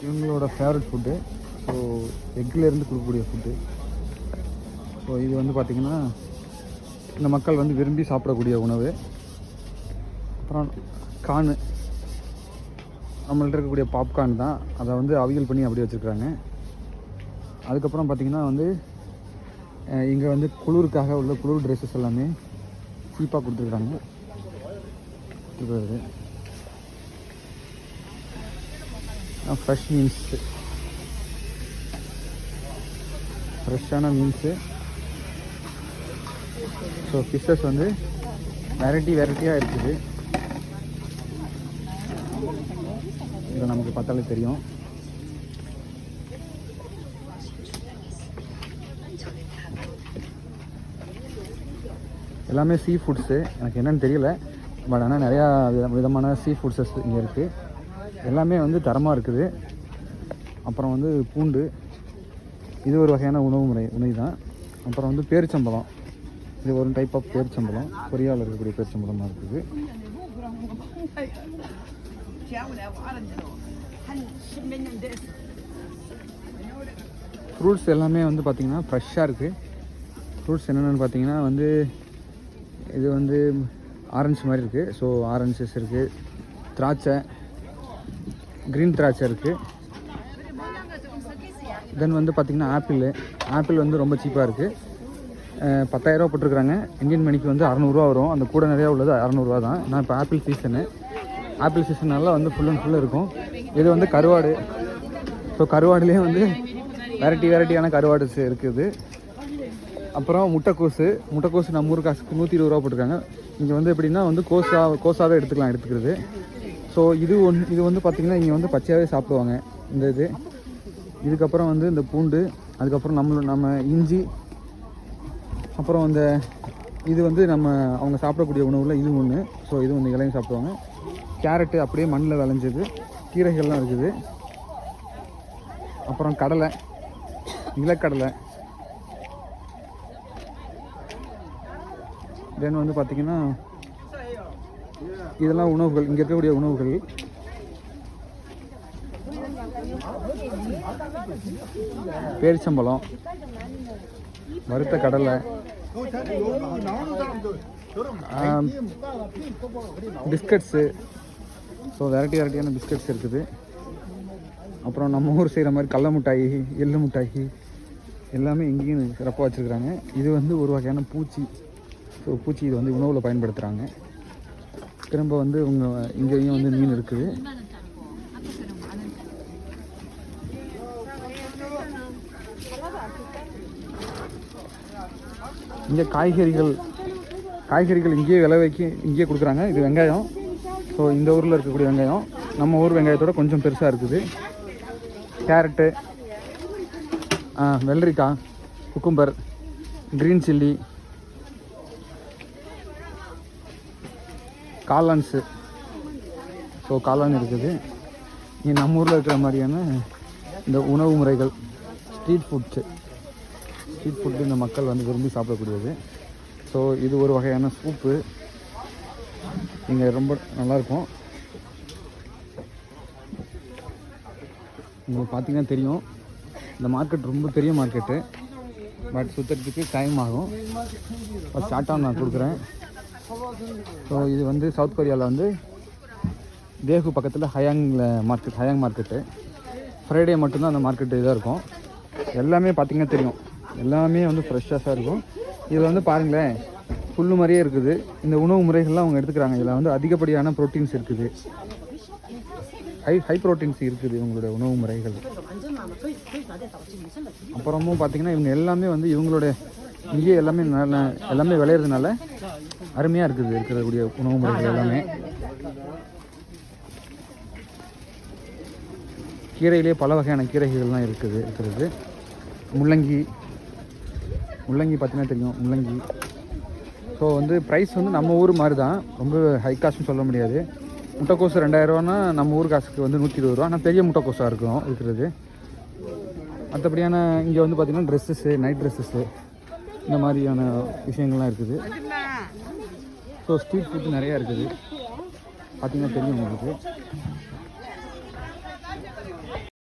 இவங்களோட favourite food. So எக்லேருந்து கொடுக்கக்கூடிய food. So இது வந்து பார்த்திங்கன்னா இந்த மக்கள் வந்து விரும்பி சாப்பிடக்கூடிய உணவு. அப்புறம் கார்னு, நம்மள்ட்ட இருக்கக்கூடிய பாப்கார்ன் தான். அதை வந்து அவியல் பண்ணி அப்படியே வச்சுருக்குறாங்க. அதுக்கப்புறம் பார்த்திங்கன்னா வந்து இங்கே வந்து குளிருக்காக உள்ள குளிர் ட்ரெஸ்ஸஸ் எல்லாமே சீப்பாக கொடுத்துருக்குறாங்க. ஃப்ரெஷ் மீன்ஸு, ஃப்ரெஷ்ஷான மீன்ஸு. ஸோ ஃபிஷ்ஷஸ் வந்து வெரைட்டியாக இருக்குது. இதை நமக்கு பார்த்தாலே தெரியும். எல்லாமே சீ ஃபுட்ஸு. எனக்கு என்னென்னு தெரியல, பட் ஆனால் நிறையா விதமான சீ ஃபுட்ஸஸ் இங்கே இருக்குது. எல்லாமே வந்து தரமாக இருக்குது. அப்புறம் வந்து பூண்டு, இது ஒரு வகையான உணவு தான். அப்புறம் வந்து பேரிச்சம்பழம், இது ஒரு டைப் ஆஃப் பேரிச்சம்பழம், கொரியாவில் இருக்கக்கூடிய பேரிச்சம்பழமாக இருக்குது. ஃப்ரூட்ஸ் எல்லாமே வந்து பார்த்திங்கன்னா ஃப்ரெஷ்ஷாக இருக்குது. ஃப்ரூட்ஸ் என்னென்னு பார்த்தீங்கன்னா வந்து இது வந்து ஆரஞ்சு மாதிரி இருக்குது. ஸோ ஆரஞ்சஸ் இருக்குது, திராட்சை, க்ரீன் திராட்சை இருக்குது. தென் வந்து பார்த்திங்கன்னா ஆப்பிள் வந்து ரொம்ப சீப்பாக இருக்குது. 10,000 ரூபா போட்டிருக்குறாங்க. இந்தியன் மணிக்கு வந்து 600 ரூபா வரும். அந்த கூட நிறையா உள்ளது 600 ரூபா தான். நான் இப்போ ஆப்பிள் சீசனால் வந்து ஃபுல் அண்ட் ஃபுல்லாக இருக்கும். இது வந்து கருவாடு. ஸோ கருவாடுலேயே வந்து வெரைட்டியான கருவாடு இருக்குது. அப்புறம் முட்டைக்கோசு நம்ம ஊர் காசுக்கு 120 ரூபா போட்டிருக்காங்க. இங்கே வந்து எப்படின்னா வந்து கோஸாகவே எடுத்துக்கிறது. ஸோ இது வந்து பார்த்திங்கன்னா இங்கே வந்து பச்சையாகவே சாப்பிடுவாங்க இந்த இதுக்கப்புறம் வந்து இந்த பூண்டு, அதுக்கப்புறம் நம்ம இஞ்சி, அப்புறம் இந்த இது வந்து அவங்க சாப்பிடக்கூடிய உணவில் இது ஒன்று. ஸோ இது வந்து இலையும் சாப்பிடுவாங்க. கேரட்டு அப்படியே மண்ணில் விளைஞ்சது, கீரைகள்லாம் இருக்குது. அப்புறம் கடலை, நிலக்கடலை. தென் வந்து பார்த்திங்கன்னா இதெல்லாம் உணவுகள், இங்கே இருக்கக்கூடிய உணவுகள். பேரிச்சம்பழம், வறுத்த கடலை, பிஸ்கட்ஸு. ஸோ வெரைட்டியான பிஸ்கட்ஸ் இருக்குது. அப்புறம் நம்ம ஊர் செய்கிற மாதிரி கடல மிட்டாயி, எள்ளு மிட்டாயி எல்லாமே இங்கேயும் சிறப்பாக வச்சுருக்குறாங்க. இது வந்து ஒரு வகையான பூச்சி. ஸோ பூச்சி இது வந்து உணவில் பயன்படுத்துகிறாங்க. திரும்ப வந்து இங்கேயும் வந்து மீன் இருக்குது. இங்கே காய்கறிகள் இங்கேயே இங்கேயே கொடுக்குறாங்க. இது வெங்காயம். ஸோ இந்த ஊரில் இருக்கக்கூடிய வெங்காயம் நம்ம ஊர் வெங்காயத்தோட கொஞ்சம் பெருசாக இருக்குது. கேரட்டு, வெள்ளரிக்காய், குக்கும்பர், க்ரீன் சில்லி, காளான்ஸு. ஸோ காளான் இருக்குது. இங்கே நம்ம ஊரில் இருக்கிற மாதிரியான இந்த உணவு முறைகள், ஸ்ட்ரீட் ஃபுட்டு இந்த மக்கள் வந்து விரும்பி சாப்பிடக்கூடியது. ஸோ இது ஒரு வகையான சூப்பு. இங்கே ரொம்ப நல்லாயிருக்கும். உங்களுக்கு பார்த்திங்கன்னா தெரியும், இந்த மார்க்கெட் ரொம்ப பெரிய மார்க்கெட்டு. பட் சுற்றுறதுக்கு டைம் ஆகும். ஸ்டார்ட்டாக நான் கொடுக்குறேன். ஸோ இது வந்து சவுத் கொரியாவில் வந்து தேகு பக்கத்தில் ஹயாங் மார்க்கெட்டு. ஃப்ரைடே மட்டும்தான் அந்த மார்க்கெட்டு இதாக இருக்கும். எல்லாமே பார்த்திங்கன்னா தெரியும், எல்லாமே வந்து ஃப்ரெஷ்ஷாக இருக்கும். இதில் வந்து பாருங்களேன், புல்லு மாதிரியே இருக்குது. இந்த உணவு முறைகள்லாம் அவங்க எடுத்துக்கிறாங்க. இதில் வந்து அதிகப்படியான ப்ரோட்டீன்ஸ் இருக்குது, ஹை ப்ரோட்டீன்ஸ் இருக்குது இவங்களுடைய உணவு முறைகள். அப்புறமும் பார்த்திங்கன்னா இவங்க எல்லாமே வந்து இவங்களுடைய இங்கேயே எல்லாமே விளையிறதுனால அருமையாக இருக்கக்கூடிய உணவு முறைகள் எல்லாமே. கீரையிலே பல வகையான கீரைகள்லாம் இருக்கிறது. முள்ளங்கி பார்த்திங்கன்னா தெரியும், முள்ளங்கி. ஸோ வந்து ப்ரைஸ் வந்து நம்ம ஊர் மாதிரி தான், ரொம்ப ஹை காஸ்ட்னு சொல்ல முடியாது. முட்டைக்கோசு 2000 ரூபானா நம்ம ஊர் காசுக்கு வந்து 120 ரூபா. ஆனால் பெரிய முட்டைக்கோசாக இருக்கிறது. மற்றபடியான இங்கே வந்து பார்த்திங்கன்னா ட்ரெஸ்ஸஸ்ஸு, நைட் ட்ரெஸ்ஸஸ்ஸு, இந்த மாதிரியான விஷயங்கள்லாம் இருக்குது. ஸோ ஸ்ட்ரீட் ஃபுட்டு நிறையா இருக்குது, பார்த்திங்கன்னா தெரியும் உங்களுக்கு.